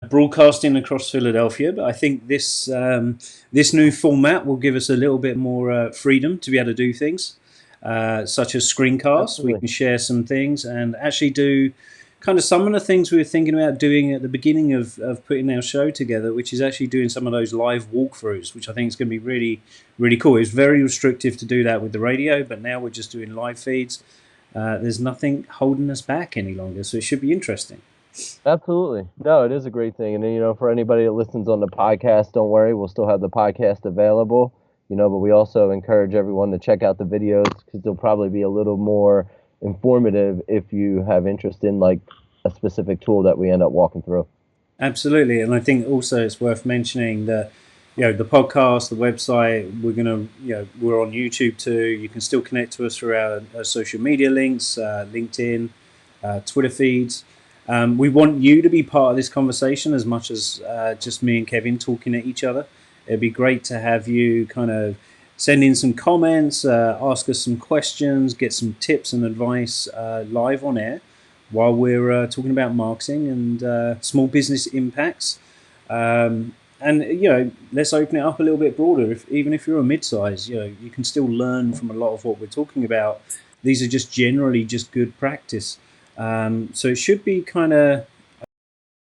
broadcasting across Philadelphia, but I think this new format will give us a little bit more freedom to be able to do things, such as screencasts. We Absolutely. can share some things and actually do kind of some of the things we were thinking about doing at the beginning of putting our show together, which is actually doing some of those live walkthroughs, which I think is going to be really, really cool. It's very restrictive to do that with the radio, but now we're just doing live feeds. There's nothing holding us back any longer, so it should be interesting. Absolutely. No, it is a great thing. And, for anybody that listens on the podcast, don't worry, we'll still have the podcast available, but we also encourage everyone to check out the videos because they'll probably be a little more informative if you have interest in like a specific tool that we end up walking through. Absolutely, and I think also it's worth mentioning that the podcast, the website, we're on YouTube too. You can still connect to us through our social media links, LinkedIn, Twitter feeds. We want you to be part of this conversation as much as just me and Kevin talking at each other. It'd be great to have you kind of send in some comments, ask us some questions, get some tips and advice live on air while we're talking about marketing and small business impacts. And let's open it up a little bit broader. Even if you're a mid-size, you can still learn from a lot of what we're talking about. These are just generally just good practice. So it should be kind of.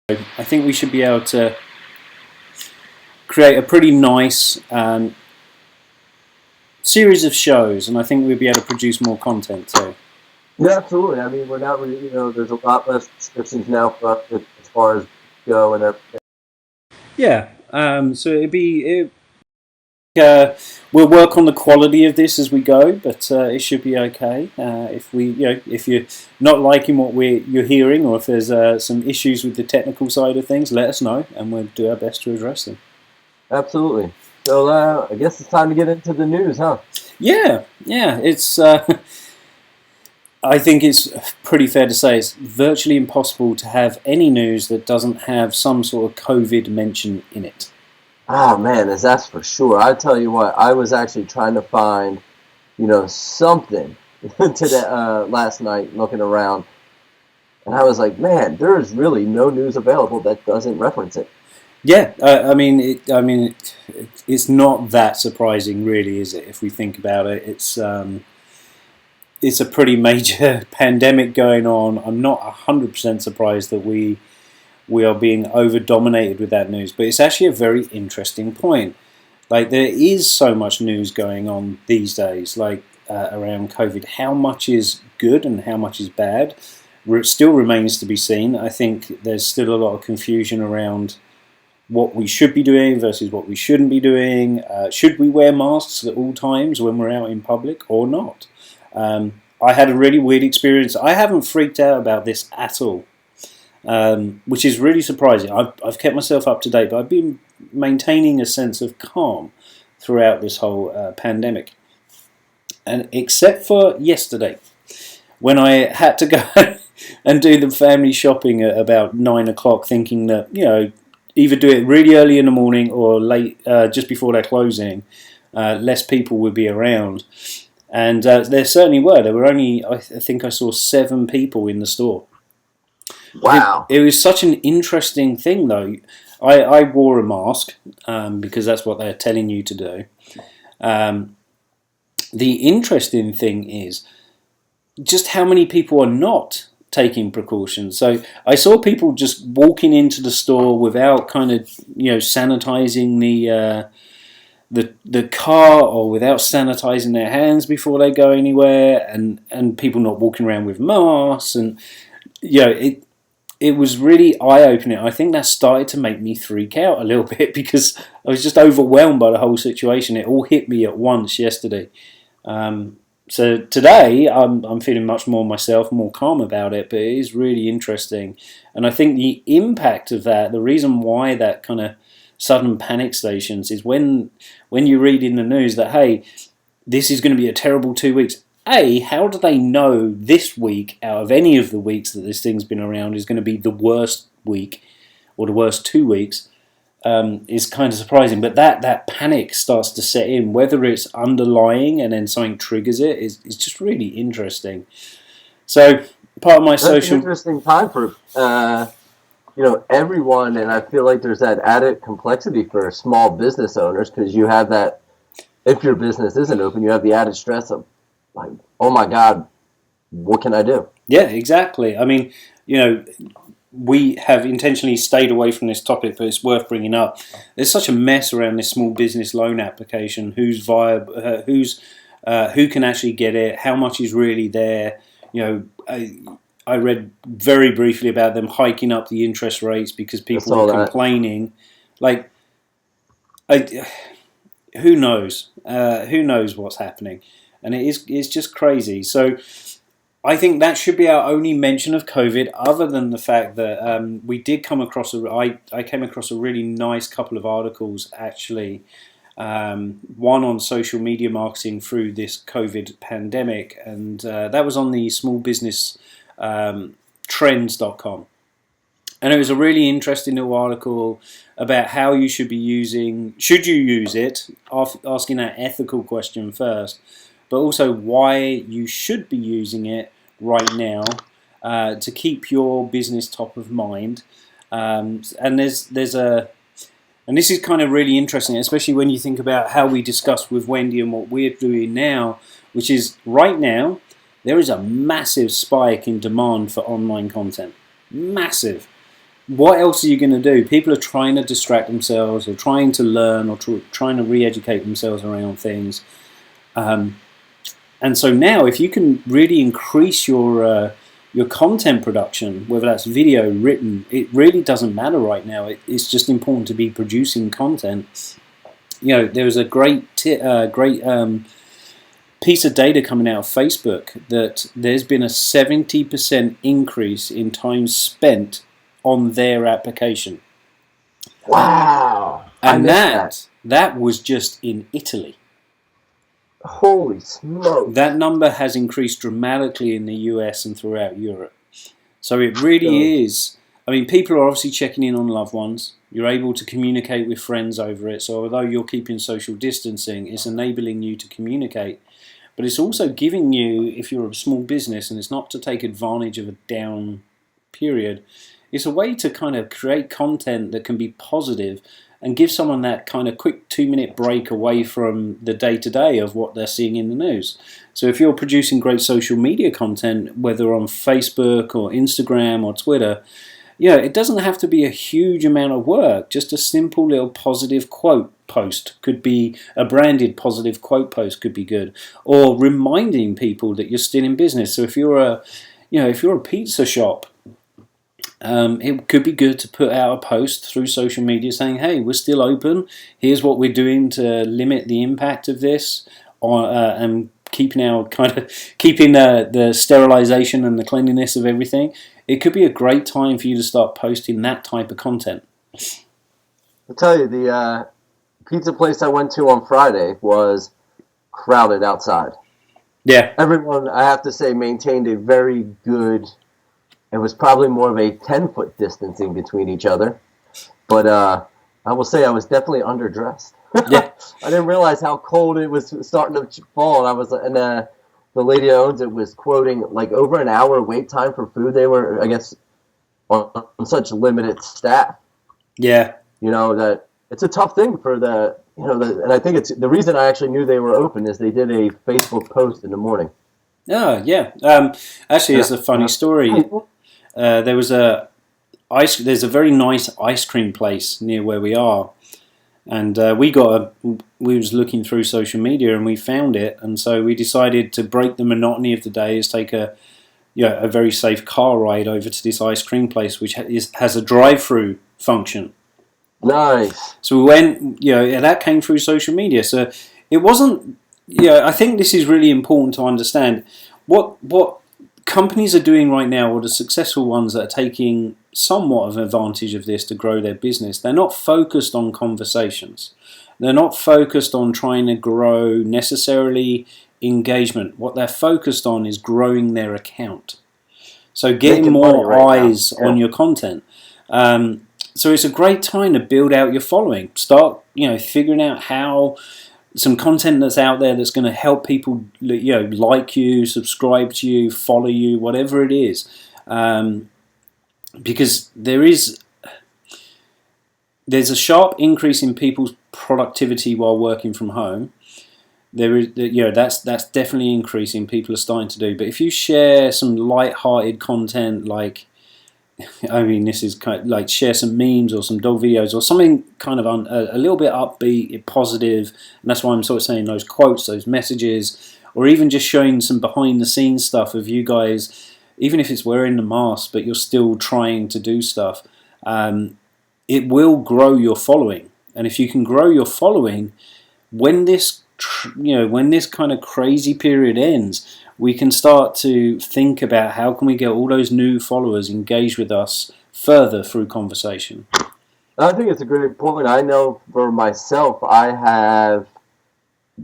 I think we should be able to create a pretty nice series of shows, and I think we'll be able to produce more content too. Yeah, absolutely. I mean, we're not really, there's a lot less restrictions now for us as far as go and everything. Yeah. So we'll work on the quality of this as we go, but it should be okay. If you're not liking what you're hearing, or if there's some issues with the technical side of things, let us know, and we'll do our best to address them. Absolutely. So I guess it's time to get into the news, huh? Yeah. It's. I think it's pretty fair to say it's virtually impossible to have any news that doesn't have some sort of COVID mention in it. Oh man, that's for sure. I tell you what, I was actually trying to find, something today last night, looking around, and I was like, man, there is really no news available that doesn't reference it. Yeah, it's not that surprising, really, is it? If we think about it, it's a pretty major pandemic going on. I'm not 100% surprised that we are being over-dominated with that news, but it's actually a very interesting point. Like, there is so much news going on these days, around COVID. How much is good and how much is bad still remains to be seen. I think there's still a lot of confusion around what we should be doing versus what we shouldn't be doing. Should we wear masks at all times when we're out in public or not? I had a really weird experience. I haven't freaked out about this at all, which is really surprising. I've kept myself up to date, but I've been maintaining a sense of calm throughout this whole pandemic. And except for yesterday, when I had to go and do the family shopping at about 9 o'clock, thinking that, either do it really early in the morning or late, just before they're closing, less people would be around. And there certainly were. There were only, I think I saw 7 people in the store. Wow. It was such an interesting thing, though. I wore a mask because that's what they're telling you to do. The interesting thing is just how many people are not taking precautions. So I saw people just walking into the store without kind of, sanitizing the car, or without sanitizing their hands before they go anywhere, and people not walking around with masks, and it was really eye-opening. I think that started to make me freak out a little bit because I was just overwhelmed by the whole situation. It all hit me at once yesterday. So today I'm feeling much more myself, more calm about it, but it is really interesting. And I think the impact of that, the reason why that kind of sudden panic stations is when you read in the news that, hey, this is going to be a terrible 2 weeks. How do they know this week, out of any of the weeks that this thing's been around, is going to be the worst week or the worst 2 weeks? Is kind of surprising. But that panic starts to set in, whether it's underlying and then something triggers it, is just really interesting. So part of my That's social... an interesting time for everyone, and I feel like there's that added complexity for small business owners because you have that, if your business isn't open, you have the added stress of, like, oh my God, what can I do? Yeah, exactly. I mean, we have intentionally stayed away from this topic, but it's worth bringing up. There's such a mess around this small business loan application. Who's viable? Who can actually get it? How much is really there? I read very briefly about them hiking up the interest rates because people were complaining. Like, who knows? Who knows what's happening? And it's just crazy. So I think that should be our only mention of COVID, other than the fact that we did come across I came across a really nice couple of articles, actually. One on social media marketing through this COVID pandemic, and that was on the small business trends.com. And it was a really interesting little article about how you should you use it, asking that ethical question first, but also why you should be using it right now to keep your business top of mind. And this is kind of really interesting, especially when you think about how we discussed with Wendy and what we're doing now, which is right now there is a massive spike in demand for online content. Massive. What else are you going to do? People are trying to distract themselves, or trying to learn, or trying to re-educate themselves around things. And so now, if you can really increase your content production, whether that's video, written, it really doesn't matter right now. It's just important to be producing content. There was a great piece of data coming out of Facebook that there's been a 70% increase in time spent on their application. Wow! And that was just in Italy. Holy smokes! That number has increased dramatically in the US and throughout Europe. So it really is. I mean, people are obviously checking in on loved ones. You're able to communicate with friends over it. So although you're keeping social distancing, it's enabling you to communicate. But it's also giving you, if you're a small business, and it's not to take advantage of a down period, it's a way to kind of create content that can be positive and give someone that kind of quick 2-minute break away from the day-to-day of what they're seeing in the news. So if you're producing great social media content, whether on Facebook or Instagram or Twitter, it doesn't have to be a huge amount of work. Just a simple little positive quote post could be, a branded positive quote post could be good, or reminding people that you're still in business. So if you're a pizza shop, it could be good to put out a post through social media saying, "Hey, we're still open. Here's what we're doing to limit the impact of this, and keeping the sterilization and the cleanliness of everything." It could be a great time for you to start posting that type of content. I'll tell you, the pizza place I went to on Friday was crowded outside. Yeah. Everyone, I have to say, maintained a very good. It was probably more of a 10-foot distancing between each other. But I will say I was definitely underdressed. Yeah. I didn't realize how cold it was starting to fall. And the lady that owns it was quoting like over an hour wait time for food. They were, I guess, on such limited staff. Yeah. That it's a tough thing for and I think it's the reason I actually knew they were open is they did a Facebook post in the morning. Oh, yeah. Actually, it's a funny story. There's a very nice ice cream place near where we are, and we was looking through social media and we found it, and so we decided to break the monotony of the day, is take a very safe car ride over to this ice cream place, which has a drive-through function. Nice. So we went, that came through social media. So it wasn't, I think this is really important to understand. What companies are doing right now, or the successful ones that are taking somewhat of advantage of this to grow their business, they're not focused on conversations. They're not focused on trying to grow necessarily engagement. What they're focused on is growing their account. So getting more eyes on your content. So it's a great time to build out your following. Start, figuring out how some content that's out there that's going to help people, like you, subscribe to you, follow you, whatever it is. Because there is there's a sharp increase in people's productivity while working from home. There is, that's definitely increasing. People are starting to do. But if you share some light-hearted content, like, I mean, this is kind of like share some memes or some dog videos or something kind of a little bit upbeat, positive, and that's why I'm sort of saying those quotes, those messages, or even just showing some behind-the-scenes stuff of you guys, even if it's wearing the mask, but you're still trying to do stuff. It will grow your following, and if you can grow your following, when this when this kind of crazy period ends, we can start to think about how can we get all those new followers engaged with us further through conversation. I think it's a great point. I know for myself, I have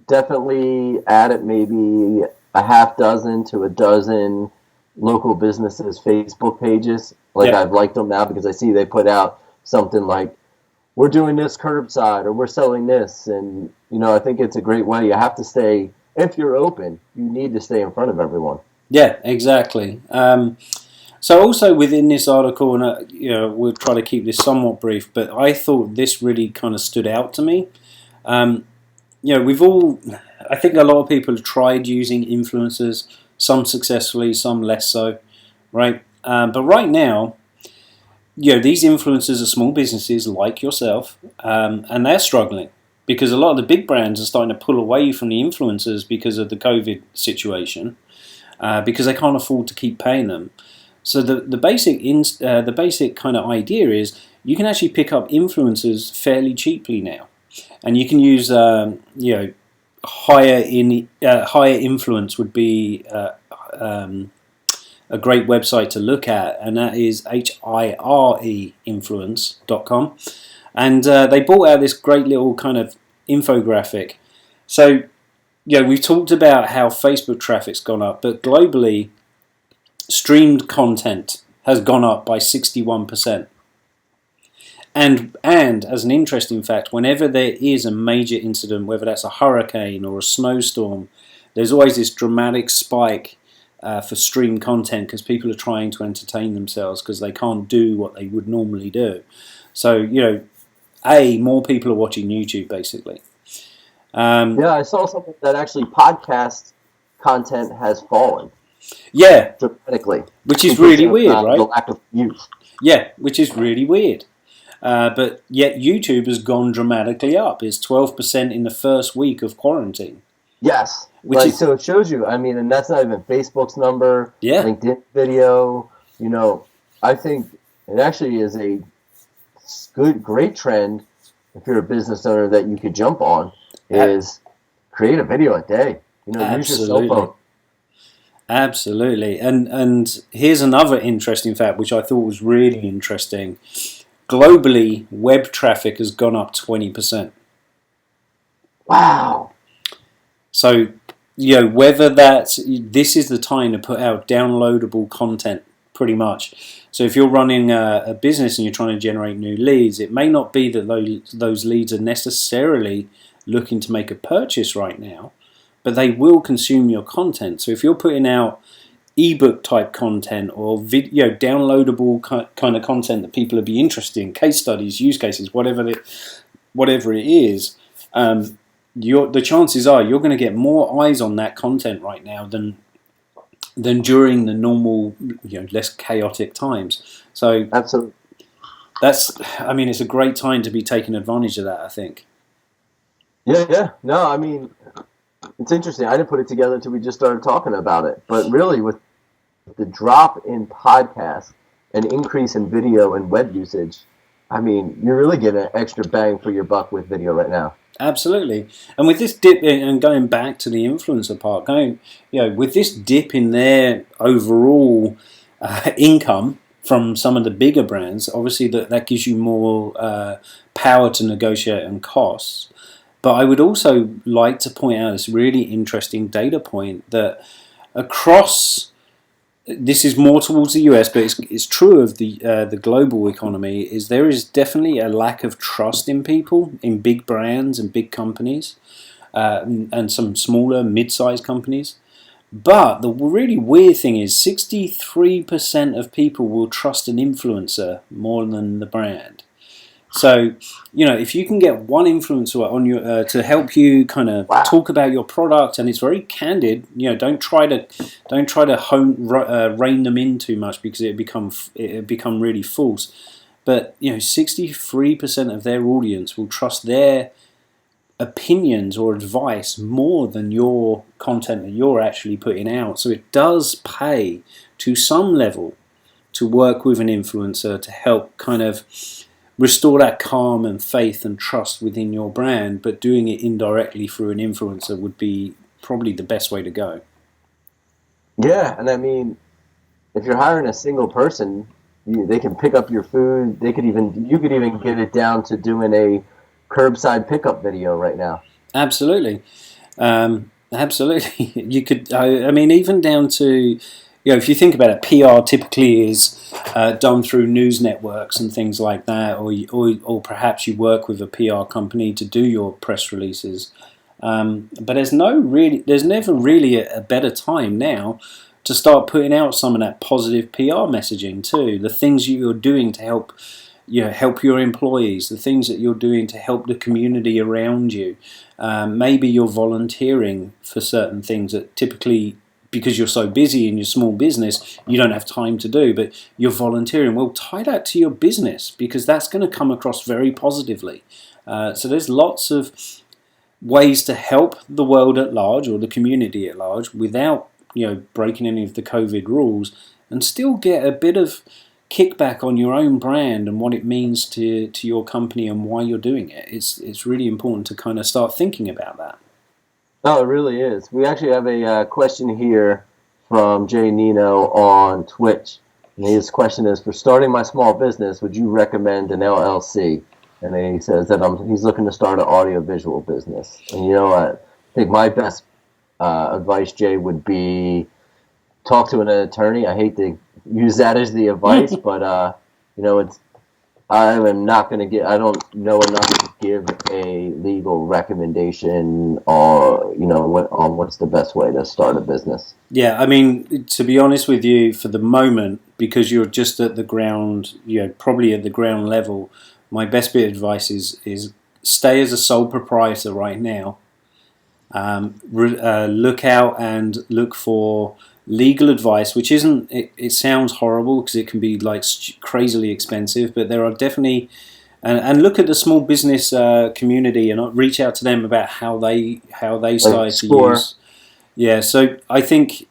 definitely added maybe a half dozen to a dozen local businesses' Facebook pages. Like, Yeah. I've liked them now because I see they put out something like, we're doing this curbside, or we're selling this. And, I think it's a great way. You have to stay, if you're open, you need to stay in front of everyone. Yeah, exactly. So also within this article, and we'll try to keep this somewhat brief, but I thought this really kind of stood out to me. We've all, I think a lot of people have tried using influencers, some successfully, some less so, right? But right now, these influencers are small businesses like yourself, and they're struggling because a lot of the big brands are starting to pull away from the influencers because of the COVID situation, because they can't afford to keep paying them. So the basic kind of idea is you can actually pick up influencers fairly cheaply now, and you can use higher influence would be a great website to look at, and that is hireinfluence.com. And they brought out this great little kind of infographic. So, we've talked about how Facebook traffic's gone up, but globally, streamed content has gone up by 61%. And as an interesting fact, whenever there is a major incident, whether that's a hurricane or a snowstorm, there's always this dramatic spike for streamed content because people are trying to entertain themselves because they can't do what they would normally do. So, more people are watching YouTube, basically. Yeah, I saw something that actually podcast content has fallen. Yeah. Dramatically. Which is really weird, right? The lack of use. Yeah, which is really weird. But yet YouTube has gone dramatically up. It's 12% in the first week of quarantine. Yes. So it shows you, and that's not even Facebook's number, yeah. LinkedIn video. I think it actually is a great trend if you're a business owner that you could jump on is create a video a day. Use your cell phone. Absolutely. And here's another interesting fact, which I thought was really interesting. Globally, web traffic has gone up 20%. Wow. So, whether this is the time to put out downloadable content, pretty much. So if you're running a business and you're trying to generate new leads, it may not be that those leads are necessarily looking to make a purchase right now, but they will consume your content. So if you're putting out ebook type content or video downloadable kind of content that people will be interested in, case studies, use cases, whatever it is, the chances are you're going to get more eyes on that content right now than during the normal, less chaotic times. So absolutely, it's a great time to be taking advantage of that, I think. Yeah. No, it's interesting. I didn't put it together until we just started talking about it. But really, with the drop in podcasts and increase in video and web usage, you're really getting an extra bang for your buck with video right now. Absolutely. And with this dip, and going back to the influencer part, with this dip in their overall income from some of the bigger brands, obviously that gives you more power to negotiate on costs. But I would also like to point out this really interesting data point that across, this is more towards the US, but it's true of the global economy, is there is definitely a lack of trust in people, in big brands and big companies, and some smaller, mid-sized companies. But the really weird thing is 63% of people will trust an influencer more than the brand. So, if you can get one influencer on your to help you kind of Wow. talk about your product, and it's very candid, don't try to rein them in too much, because it become really false. But 63% of their audience will trust their opinions or advice more than your content that you're actually putting out. So it does pay to some level to work with an influencer to help kind of restore that calm and faith and trust within your brand, but doing it indirectly through an influencer would be probably the best way to go. Yeah, and I mean, if you're hiring a single person, they can pick up your food. You could even get it down to doing a curbside pickup video right now. Absolutely. Absolutely. You could, I mean, even down to, if you think about it, PR typically is done through news networks and things like that, or perhaps you work with a PR company to do your press releases. But there's never really a better time now to start putting out some of that positive PR messaging too. The things you're doing to help your employees, the things that you're doing to help the community around you. Maybe you're volunteering for certain things that typically, because you're so busy in your small business, you don't have time to do, but you're volunteering. Well, tie that to your business, because that's going to come across very positively. So there's lots of ways to help the world at large, or the community at large, without breaking any of the COVID rules, and still get a bit of kickback on your own brand and what it means to your company and why you're doing it. It's really important to kind of start thinking about that. No, it really is. We actually have a question here from Jay Nino on Twitch. And his question is, for starting my small business, would you recommend an LLC? And then he says that he's looking to start an audiovisual business. And I think my best advice, Jay, would be talk to an attorney. I hate to use that as the advice, but I am not going to get. I don't know enough to give a legal recommendation on what's the best way to start a business. Yeah, I mean, to be honest with you, for the moment, because you're just at the ground, probably at the ground level, my best bit of advice is stay as a sole proprietor right now. Look out and look for legal advice, which isn't. It sounds horrible because it can be like crazily expensive, but there are definitely. And look at the small business community and reach out to them about how they started to use. Yeah, so I think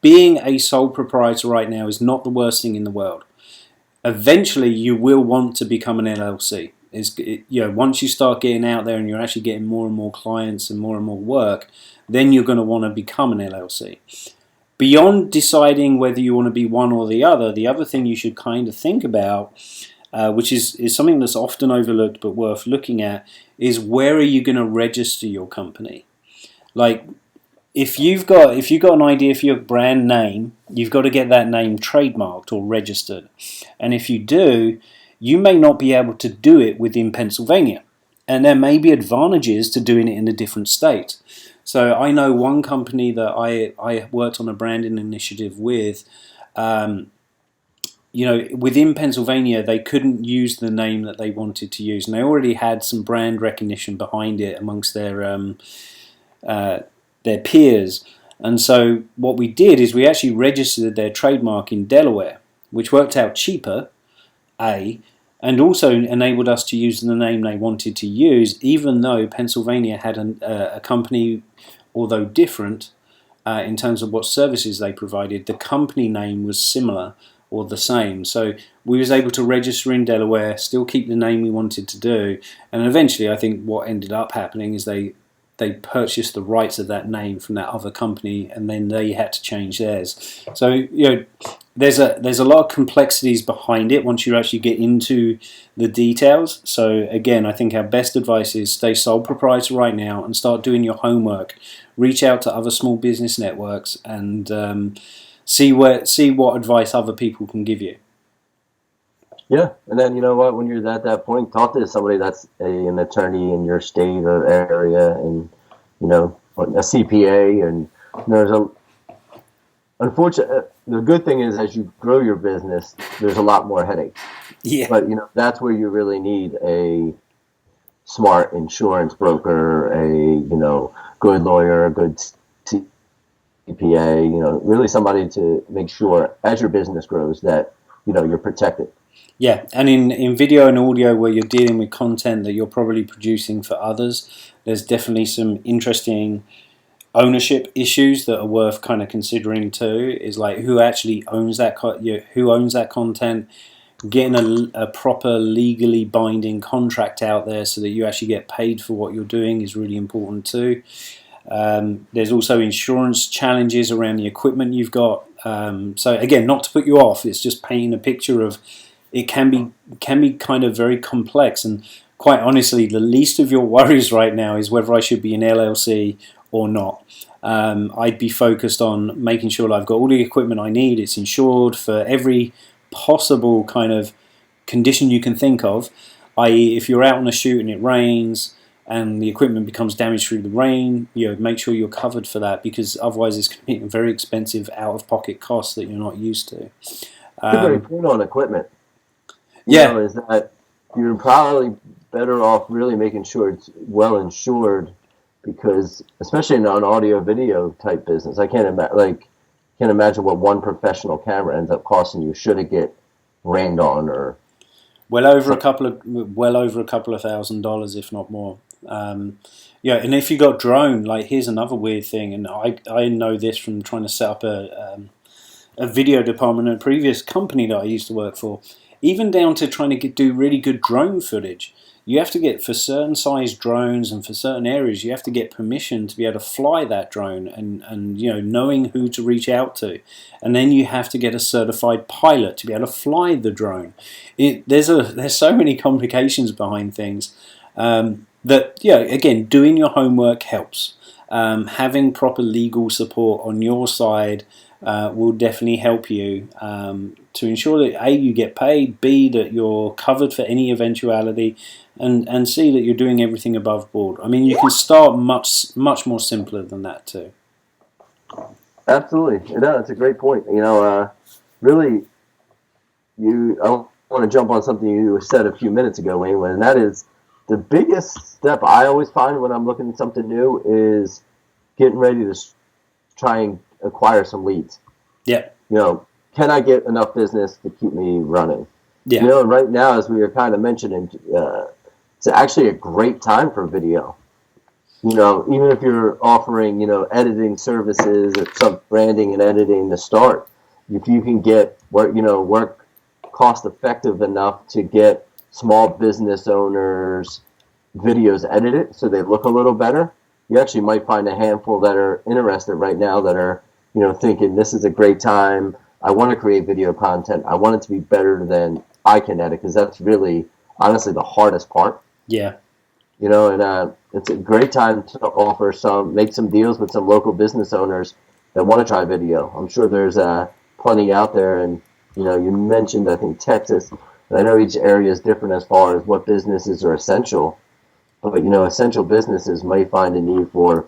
being a sole proprietor right now is not the worst thing in the world. Eventually, you will want to become an LLC. Once you start getting out there and you're actually getting more and more clients and more work, then you're going to want to become an LLC. Beyond deciding whether you want to be one or the other thing you should kind of think about, which is something that's often overlooked but worth looking at, is where are you going to register your company? Like, if you've got an idea for your brand name, you've got to get that name trademarked or registered. And if you do, you may not be able to do it within Pennsylvania. And there may be advantages to doing it in a different state. So I know one company that I worked on a branding initiative with, within Pennsylvania, they couldn't use the name that they wanted to use. And they already had some brand recognition behind it amongst their peers. And so what we did is we actually registered their trademark in Delaware, which worked out cheaper, and also enabled us to use the name they wanted to use, even though Pennsylvania had a company, although different in terms of what services they provided, the company name was similar or the same. So we was able to register in Delaware, still keep the name we wanted to do, and eventually I think what ended up happening is they purchased the rights of that name from that other company, and then they had to change theirs. So there's a lot of complexities behind it once you actually get into the details. So again, I think our best advice is stay sole proprietor right now and start doing your homework. Reach out to other small business networks and see what advice other people can give you. Yeah, and then you know what? When you're at that point, talk to somebody that's an attorney in your state or area, and a CPA. And there's the good thing is, as you grow your business, there's a lot more headaches. Yeah. But that's where you really need a smart insurance broker, a good lawyer, a good CPA, really somebody to make sure as your business grows that you're protected. Yeah, and in video and audio where you're dealing with content that you're probably producing for others, there's definitely some interesting ownership issues that are worth kind of considering too. Is like who actually owns that who owns that content. Getting a proper legally binding contract out there so that you actually get paid for what you're doing is really important too. There's also insurance challenges around the equipment you've got. So again, not to put you off, it's just painting a picture of it can be kind of very complex. And quite honestly, the least of your worries right now is whether I should be an LLC or not. I'd be focused on making sure that I've got all the equipment I need. It's insured for every possible kind of condition you can think of, i.e. if you're out on a shoot and it rains and the equipment becomes damaged through the rain, make sure you're covered for that, because otherwise it's going to be a very expensive out-of-pocket cost that you're not used to. That's a great point on equipment. Yeah. Is that you're probably better off really making sure it's well insured, because especially in an audio video type business, I can't imagine what one professional camera ends up costing you should it get rained on or well over a couple of $1,000, if not more. And if you got drone, like here's another weird thing, and I know this from trying to set up a video department in a previous company that I used to work for. Even down to trying to do really good drone footage, you have to get, for certain size drones and for certain areas, you have to get permission to be able to fly that drone, and knowing who to reach out to, and then you have to get a certified pilot to be able to fly the drone. There's so many complications behind things that again, doing your homework helps. Having proper legal support on your side will definitely help you to ensure that A, you get paid, B, that you're covered for any eventuality, and C, that you're doing everything above board. I mean, you can start much more simpler than that too. Absolutely. No, that's a great point. Really, I want to jump on something you said a few minutes ago, Wayne, and that is the biggest step I always find when I'm looking at something new is getting ready to try and acquire some leads. Yeah. Can I get enough business to keep me running? Yeah. Right now, as we were kind of mentioning, it's actually a great time for video. Even if you're offering, editing services or some branding and editing to start, if you can get work cost effective enough to get small business owners videos edited so they look a little better, you actually might find a handful that are interested right now that are, thinking this is a great time. I want to create video content. I want it to be better than I can edit, because that's really, honestly, the hardest part. Yeah. And it's a great time to make some deals with some local business owners that want to try video. I'm sure there's plenty out there, and you mentioned, I think, Texas. And I know each area is different as far as what businesses are essential, but essential businesses may find a need for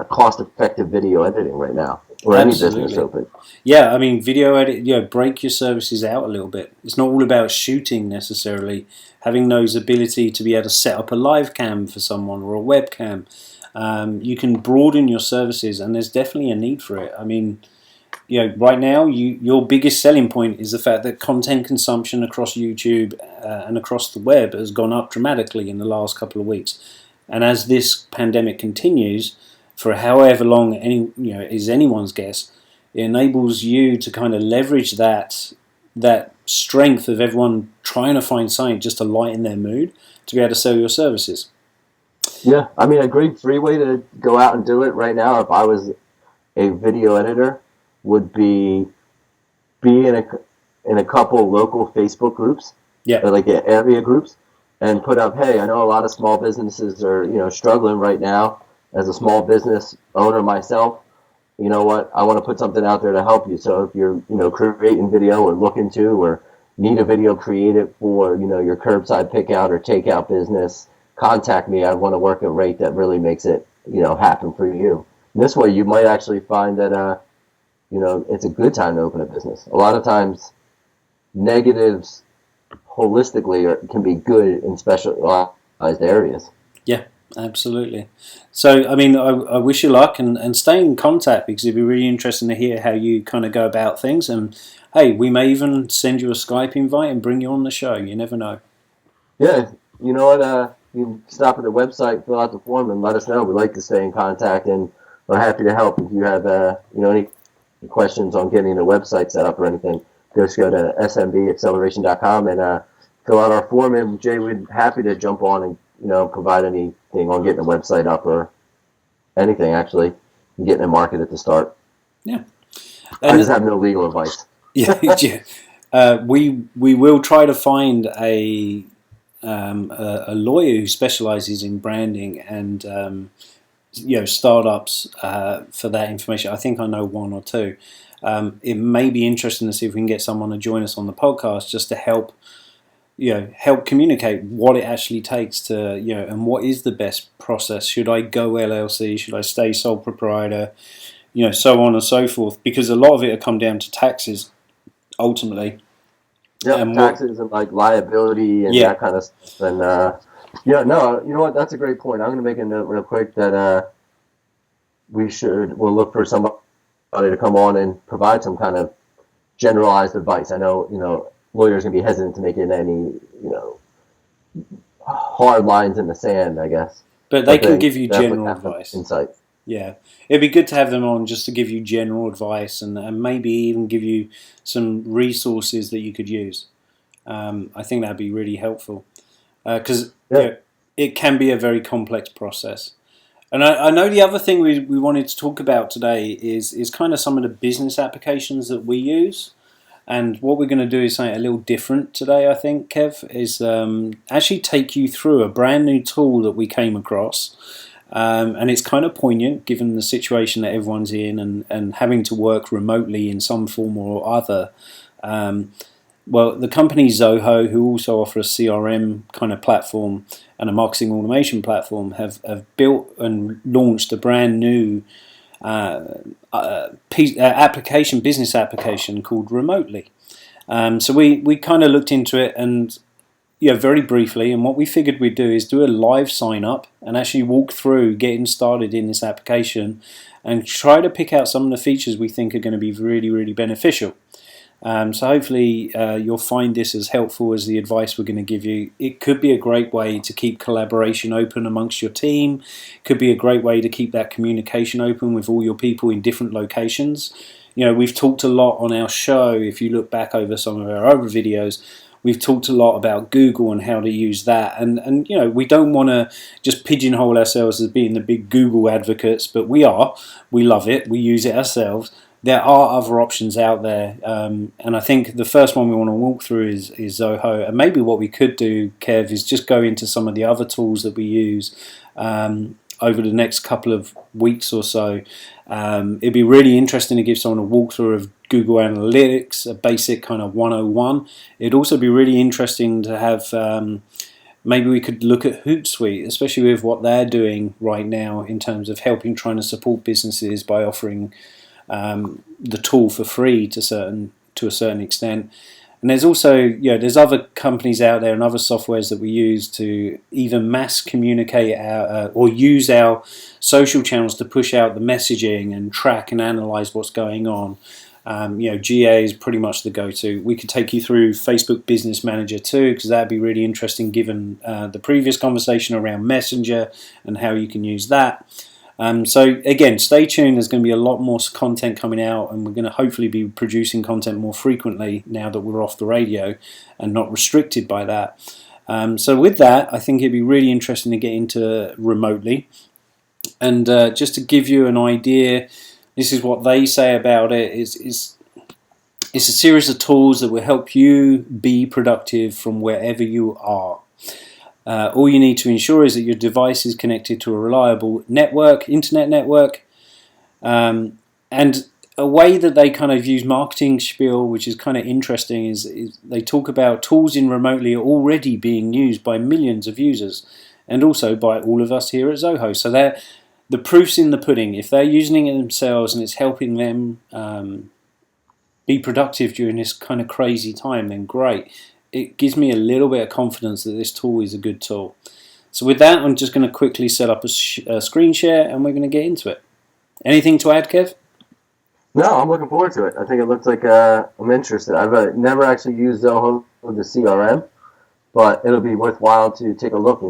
cost-effective video editing right now, or Absolutely. Any business open. Yeah, I mean, video edit. Break your services out a little bit. It's not all about shooting necessarily. Having those ability to be able to set up a live cam for someone or a webcam, you can broaden your services, and there's definitely a need for it. I mean, right now, your biggest selling point is the fact that content consumption across YouTube and across the web has gone up dramatically in the last couple of weeks. And as this pandemic continues, for however long is anyone's guess, it enables you to kind of leverage that strength of everyone trying to find something just to lighten their mood to be able to sell your services. Yeah, I mean, a great free way to go out and do it right now, if I was a video editor, would be in a couple local Facebook groups, or like area groups, and put up, hey, I know a lot of small businesses are struggling right now. As a small business owner myself, you know what? I want to put something out there to help you. So if you're creating video or looking to or need a video created for your curbside pickout or takeout business, contact me. I want to work at a rate that really makes it happen for you. And this way, you might actually find that it's a good time to open a business. A lot of times, negatives holistically can be good in specialized areas. Yeah, absolutely. So, I mean, I wish you luck and stay in contact because it'd be really interesting to hear how you kind of go about things. And hey, we may even send you a Skype invite and bring you on the show. You never know. Yeah, you know what? You stop at the website, fill out the form, and let us know. We'd like to stay in contact, and we're happy to help. If you have any questions on getting the website set up or anything, just go to smbacceleration.com and fill out our form. And Jay, we'd happy to jump on and provide anything on getting the website up or anything actually, and getting it marketed to start. Yeah, I just have no legal advice. Yeah, we will try to find a lawyer who specialises in branding and startups for that information. I think I know one or two. It may be interesting to see if we can get someone to join us on the podcast just to help communicate what it actually takes to and what is the best process. Should I go LLC? Should I stay sole proprietor? So on and so forth. Because a lot of it will come down to taxes ultimately. Yeah, taxes and like liability and that kind of stuff. And you know what? That's a great point. I'm going to make a note real quick that we'll look for somebody to come on and provide some kind of generalized advice. I know, lawyers can be hesitant to make it any, hard lines in the sand, I guess. But they can give you general advice. Insight. Yeah, it'd be good to have them on just to give you general advice and maybe even give you some resources that you could use. I think that'd be really helpful because it can be a very complex process. And I know the other thing we wanted to talk about today is kind of some of the business applications that we use. And what we're going to do is something a little different today, I think, Kev, is actually take you through a brand new tool that we came across. And it's kind of poignant given the situation that everyone's in and having to work remotely in some form or other. Well, the company Zoho, who also offer a CRM kind of platform and a marketing automation platform, have built and launched a brand new business application called Remotely. So we kind of looked into it and very briefly, and what we figured we'd do is do a live sign up and actually walk through getting started in this application and try to pick out some of the features we think are going to be really, really beneficial. So hopefully you'll find this as helpful as the advice we're going to give you. It could be a great way to keep collaboration open amongst your team. It could be a great way to keep that communication open with all your people in different locations. We've talked a lot on our show, if you look back over some of our other videos, we've talked a lot about Google and how to use that. And we don't want to just pigeonhole ourselves as being the big Google advocates, but we are. We love it. We use it ourselves. There are other options out there, and I think the first one we want to walk through is Zoho. And maybe what we could do, Kev, is just go into some of the other tools that we use over the next couple of weeks or so. It'd be really interesting to give someone a walkthrough of Google Analytics, a basic kind of 101. It'd also be really interesting to have maybe we could look at Hootsuite, especially with what they're doing right now in terms of trying to support businesses by offering the tool for free to a certain extent. And there's also there's other companies out there and other softwares that we use to even mass communicate or use our social channels to push out the messaging and track and analyze what's going on. GA is pretty much the go-to. We could take you through Facebook Business Manager too, because that'd be really interesting given the previous conversation around Messenger and how you can use that. So again, stay tuned. There's going to be a lot more content coming out, and we're going to hopefully be producing content more frequently now that we're off the radio and not restricted by that. So with that, I think it'd be really interesting to get into Remotely. And just to give you an idea, this is what they say about it. It's a series of tools that will help you be productive from wherever you are. All you need to ensure is that your device is connected to a reliable internet network, and a way that they kind of use marketing spiel, which is kind of interesting, is they talk about tools in Remotely are already being used by millions of users, and also by all of us here at Zoho. So the proof's in the pudding. If they're using it themselves and it's helping them be productive during this kind of crazy time, then great. it gives me a little bit of confidence that this tool is a good tool. So with that, I'm just going to quickly set up a screen share, and we're going to get into it. Anything to add, Kev? No, I'm looking forward to it. I think it looks like I'm interested. I've never actually used Zoho, the CRM, but it'll be worthwhile to take a look.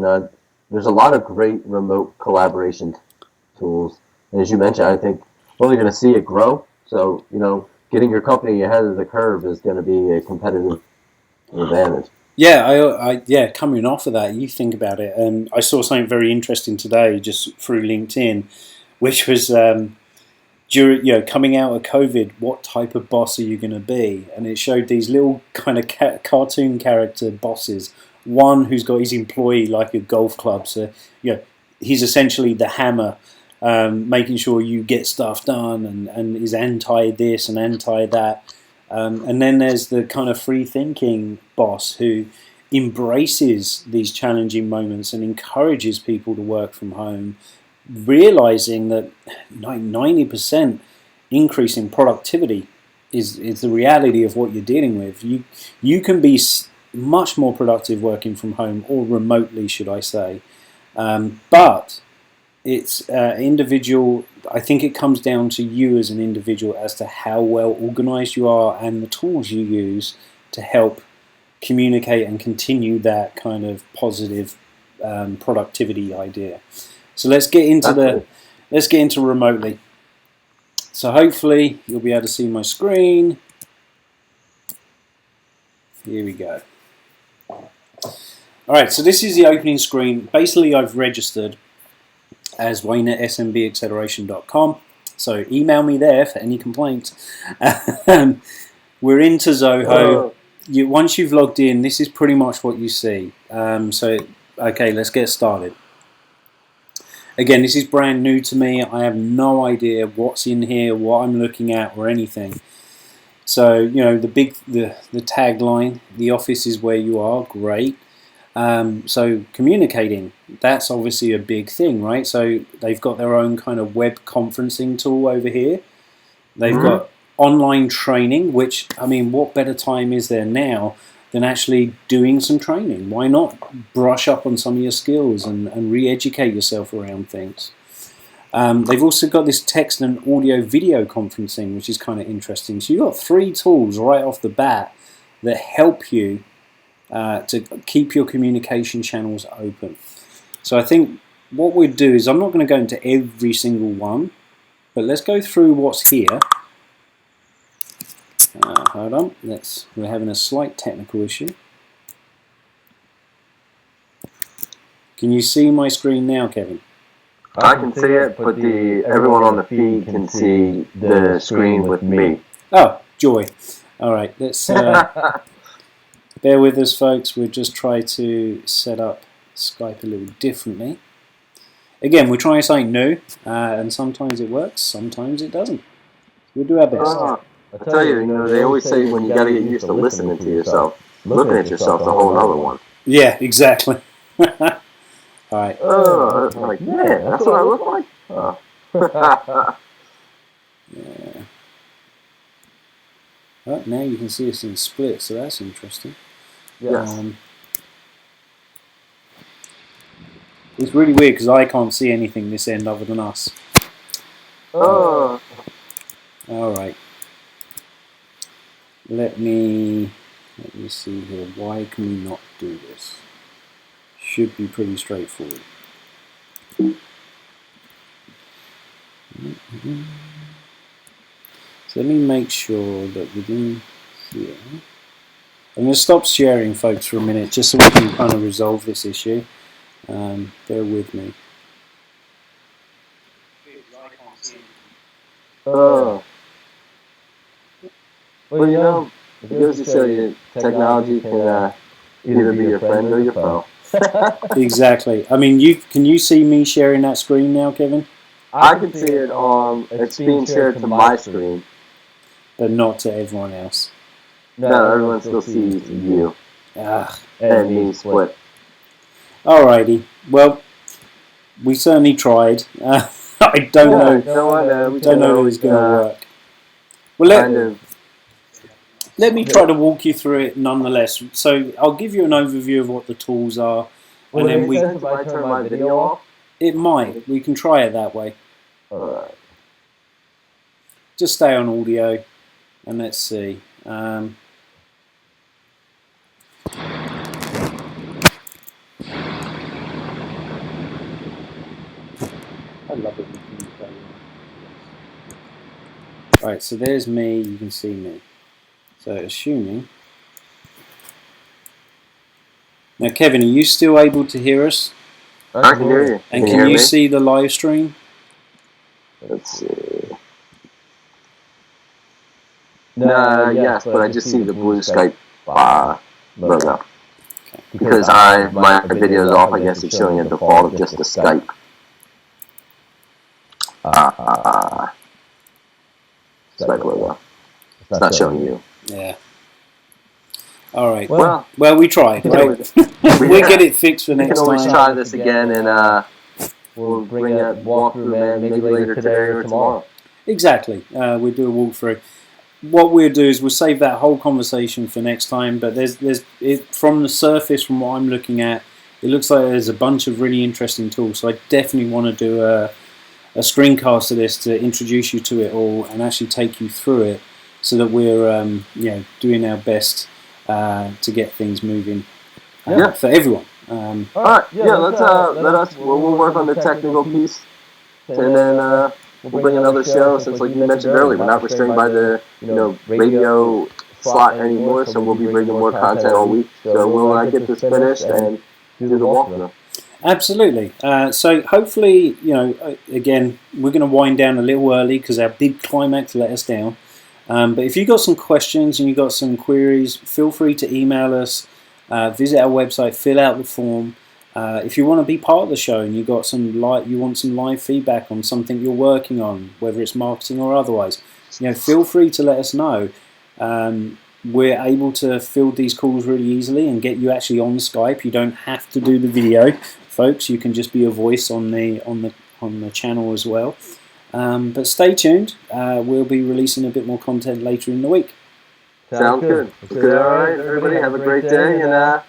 There's a lot of great remote collaboration tools, and as you mentioned, I think we're only going to see it grow. So, getting your company ahead of the curve is going to be a competitive advantage. Yeah, coming off of that, you think about it, and I saw something very interesting today just through LinkedIn, which was coming out of COVID, what type of boss are you going to be? And it showed these little kind of cartoon character bosses. One who's got his employee like a golf club, so he's essentially the hammer, making sure you get stuff done, and is anti this and anti that. And then there's the kind of free-thinking boss who embraces these challenging moments and encourages people to work from home, realizing that 90% increase in productivity is the reality of what you're dealing with. You can be much more productive working from home, or remotely, should I say. But it's individual. I think it comes down to you as an individual as to how well organized you are and the tools you use to help communicate and continue that kind of positive productivity idea. So let's get into remotely. So hopefully you'll be able to see my screen. Here we go. All right, so this is the opening screen. Basically, I've registered as Wayne at smbAcceleration.com. So email me there for any complaints. We're into Zoho. Once you've logged in, this is pretty much what you see. Okay, let's get started. Again, this is brand new to me. I have no idea what's in here, what I'm looking at, or anything. So, the tagline, the office is where you are, great. So communicating, that's obviously a big thing, right? So they've got their own kind of web conferencing tool over here. They've got online training, which, what better time is there now than actually doing some training? Why not brush up on some of your skills and re-educate yourself around things? They've also got this text and audio video conferencing, which is kind of interesting. So you've got 3 tools right off the bat that help you to keep your communication channels open. So I think what we'd do is, I'm not going to go into every single one, but let's go through what's here. Hold on, we're having a slight technical issue. Can you see my screen now, Kevin? I can see it, but everyone on the feed can see the screen with me. Oh, joy. All right, let's bear with us, folks. We'll just try to set up Skype a little differently. Again, we're trying something new, and sometimes it works, sometimes it doesn't. We'll do our best. I tell you, they always say when you got to get used to listening to yourself, looking at yourself's a whole other one. Yeah, exactly. All right. Like, man, that's what I look like? Yeah. Oh, now you can see us in split, so that's interesting. Yes. It's really weird because I can't see anything this end other than us. All right. Let me see here. Why can we not do this? Should be pretty straightforward. So let me make sure that within here, I'm going to stop sharing, folks, for a minute, just so we can kind of resolve this issue. Bear with me. Well, it goes to show you technology can either be your friend or your foe. Exactly. Can you see me sharing that screen now, Kevin? I can see it it's being shared to my screen. But not to everyone else. No, everyone still sees you. And me split. Alrighty. Well, we certainly tried. I don't know. No, I know. Don't know if it's going to work. Well, let me try to walk you through it nonetheless. So I'll give you an overview of what the tools are, Would and it then make we. sense if I turn my video off? It might. We can try it that way. Alright. Just stay on audio, and let's see. I love it when you can play. Right, so there's me. You can see me. So assuming. Now, Kevin, are you still able to hear us? I can hear you. And can you see the live stream? Let's see. No, yes, but I just see the blue Skype logo. Okay. Because my video is off, I guess it's showing a default of just the Skype. Skype logo. It's not showing you. Yeah. All right. Well, we tried. Right? We'll get it fixed for next we can always time. try this again, and we'll bring a walkthrough, man, maybe later today or tomorrow. Exactly. We'll do a walkthrough. What we'll do is we'll save that whole conversation for next time. But from the surface, from what I'm looking at, it looks like there's a bunch of really interesting tools. So I definitely want to do a screencast of this to introduce you to it all and actually take you through it, so that we're doing our best to get things moving for everyone. All right. Yeah. We'll work on the technical piece, and then. We'll bring another show, since like you mentioned earlier, we're not restrained by the radio slot anymore, so we'll be bringing more content all week. So we'll get this finished and do the walkthrough. Absolutely. So hopefully, again, we're going to wind down a little early because our big climax let us down. But if you've got some questions and you've got some queries, feel free to email us, visit our website, fill out the form. If you want to be part of the show and you want some live feedback on something you're working on, whether it's marketing or otherwise, feel free to let us know. We're able to field these calls really easily and get you actually on Skype. You don't have to do the video, folks. You can just be a voice on the channel as well. But stay tuned. We'll be releasing a bit more content later in the week. Sounds good. All right, everybody, have a great day, and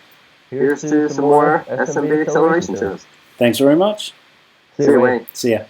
here's to some more SMB acceleration shows. Thanks very much. See you, Wayne. See ya.